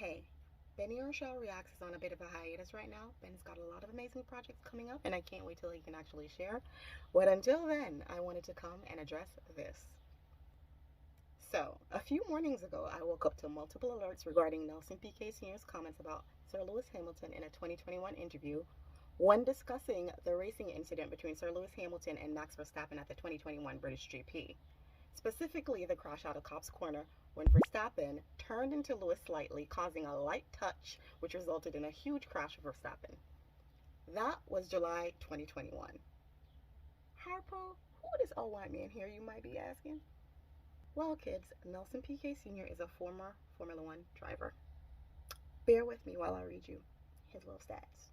Hey, Benny Rochelle Reacts is on a bit of a hiatus right now. Ben's got a lot of amazing projects coming up, and I can't wait till he can actually share. But until then, I wanted to come and address this. So, a few mornings ago, I woke up to multiple alerts regarding Nelson Piquet Sr.'s comments about Sir Lewis Hamilton in a 2021 interview, one discussing the racing incident between Sir Lewis Hamilton and Max Verstappen at the 2021 British GP. Specifically, the crash out of Copse Corner when Verstappen turned into Lewis slightly, causing a light touch, which resulted in a huge crash of Verstappen. That was July 2021. Harpo, who this old white man here, you might be asking? Well, kids, Nelson Piquet Sr. is a former Formula One driver. Bear with me while I read you his little stats.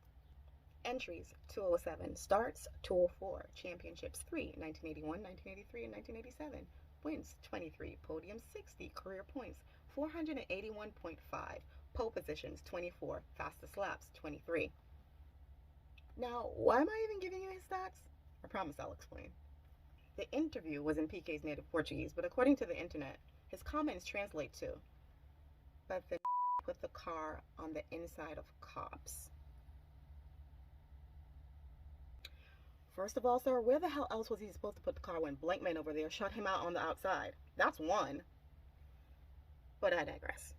Entries 207, starts 204, championships 3, 1981, 1983, and 1987, wins 23, podiums 60, career points 481.5, pole positions 24, fastest laps 23. Now, why am I even giving you his stats? I promise I'll explain. The interview was in Piquet's native Portuguese, but according to the internet, his comments translate to, but the put the car on the inside of Copse. First of all, sir, where the hell else was he supposed to put the car when Blankman over there shut him out on the outside? That's one. But I digress.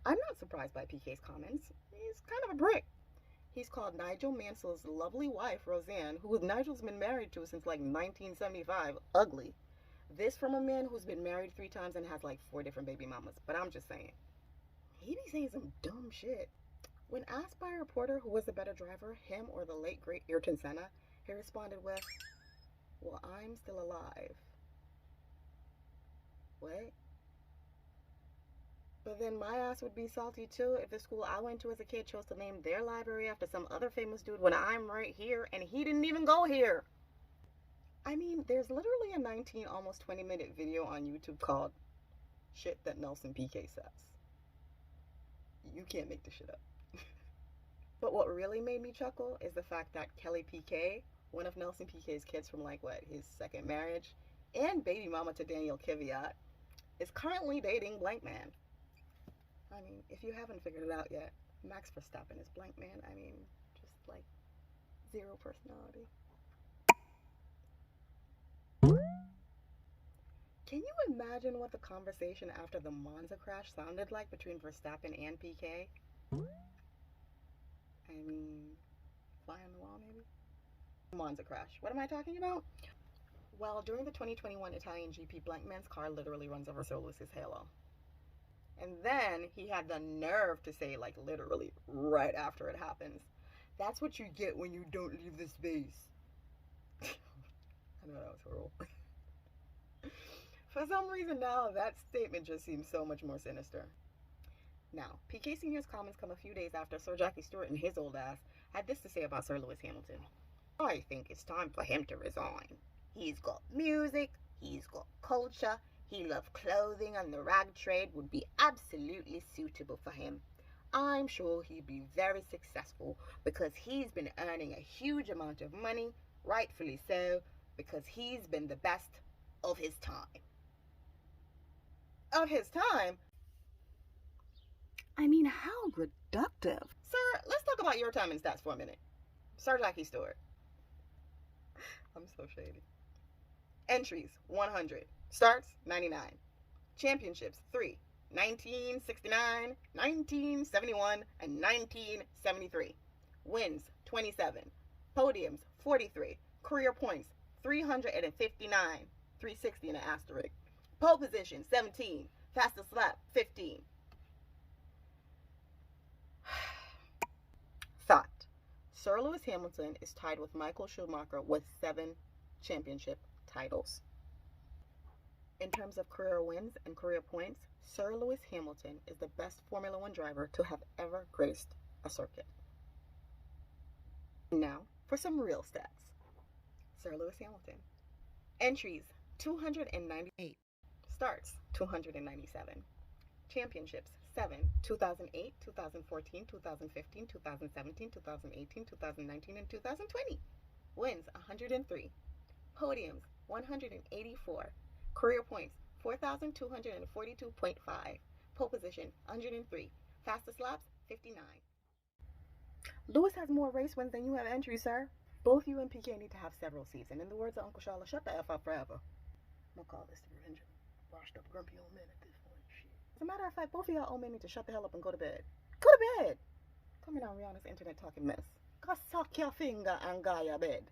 I'm not surprised by Piquet's comments. He's kind of a brick. He's called Nigel Mansell's lovely wife, Roseanne, who Nigel's been married to since like 1975, ugly. This from a man who's been married 3 times and has like 4 different baby mamas. But I'm just saying. He be saying some dumb shit. When asked by a reporter who was the better driver, him or the late great Ayrton Senna, he responded with, well, I'm still alive. What? But then my ass would be salty too if the school I went to as a kid chose to name their library after some other famous dude when I'm right here and he didn't even go here. I mean, there's literally a 19, almost 20-minute video on YouTube called Shit That Nelson Piquet Says. You can't make this shit up. But what really made me chuckle is the fact that Kelly Piquet, one of Nelson Piquet's kids from his second marriage, and baby mama to Daniel Kvyat, is currently dating Blankman. I mean, if you haven't figured it out yet, Max Verstappen is Blankman. I mean, just like zero personality. Can you imagine what the conversation after the Monza crash sounded like between Verstappen and Piquet? I mean, fly on the wall maybe? Monza crash. What am I talking about? Well, during the 2021 Italian GP, Blankman's car literally runs over Sir Lewis's halo. And then he had the nerve to say, like, literally right after it happens, that's what you get when you don't leave the space. I know that was horrible. For some reason now, that statement just seems so much more sinister. Now, Piquet Sr.'s comments come a few days after Sir Jackie Stewart and his old ass had this to say about Sir Lewis Hamilton. I think it's time for him to resign. He's got music, he's got culture, he loves clothing, and the rag trade would be absolutely suitable for him. I'm sure he'd be very successful because he's been earning a huge amount of money, rightfully so, because he's been the best of his time. Of his time? I mean, how reductive. Sir, let's talk about your time and stats for a minute. Sir Jackie Stewart. I'm so shady. Entries 100. Starts 99. Championships 3. 1969, 1971, and 1973. Wins 27. Podiums 43. Career points 359. 360 in an asterisk. Pole position 17. Fastest lap 15. Fact. Sir Lewis Hamilton is tied with Michael Schumacher with 7 championship titles. In terms of career wins and career points, Sir Lewis Hamilton is the best Formula One driver to have ever graced a circuit. Now, for some real stats. Sir Lewis Hamilton. Entries 298. Starts 297. Championships 7. 2008, 2014, 2015, 2017, 2018, 2019, and 2020. Wins 103. Podiums 184. Career points 4,242.5. Pole position 103. Fastest laps, 59. Lewis has more race wins than you have entries, sir. Both you and PK need to have several seats, and in the words of Uncle Charlotte, shut the F up forever. I'm gonna call this the revenge of washed up grumpy old man at this point. Shit. As a matter of fact, both of y'all old men need to shut the hell up and go to bed. Go to bed! Coming on Rihanna's internet talking mess. Go suck your finger and go your bed.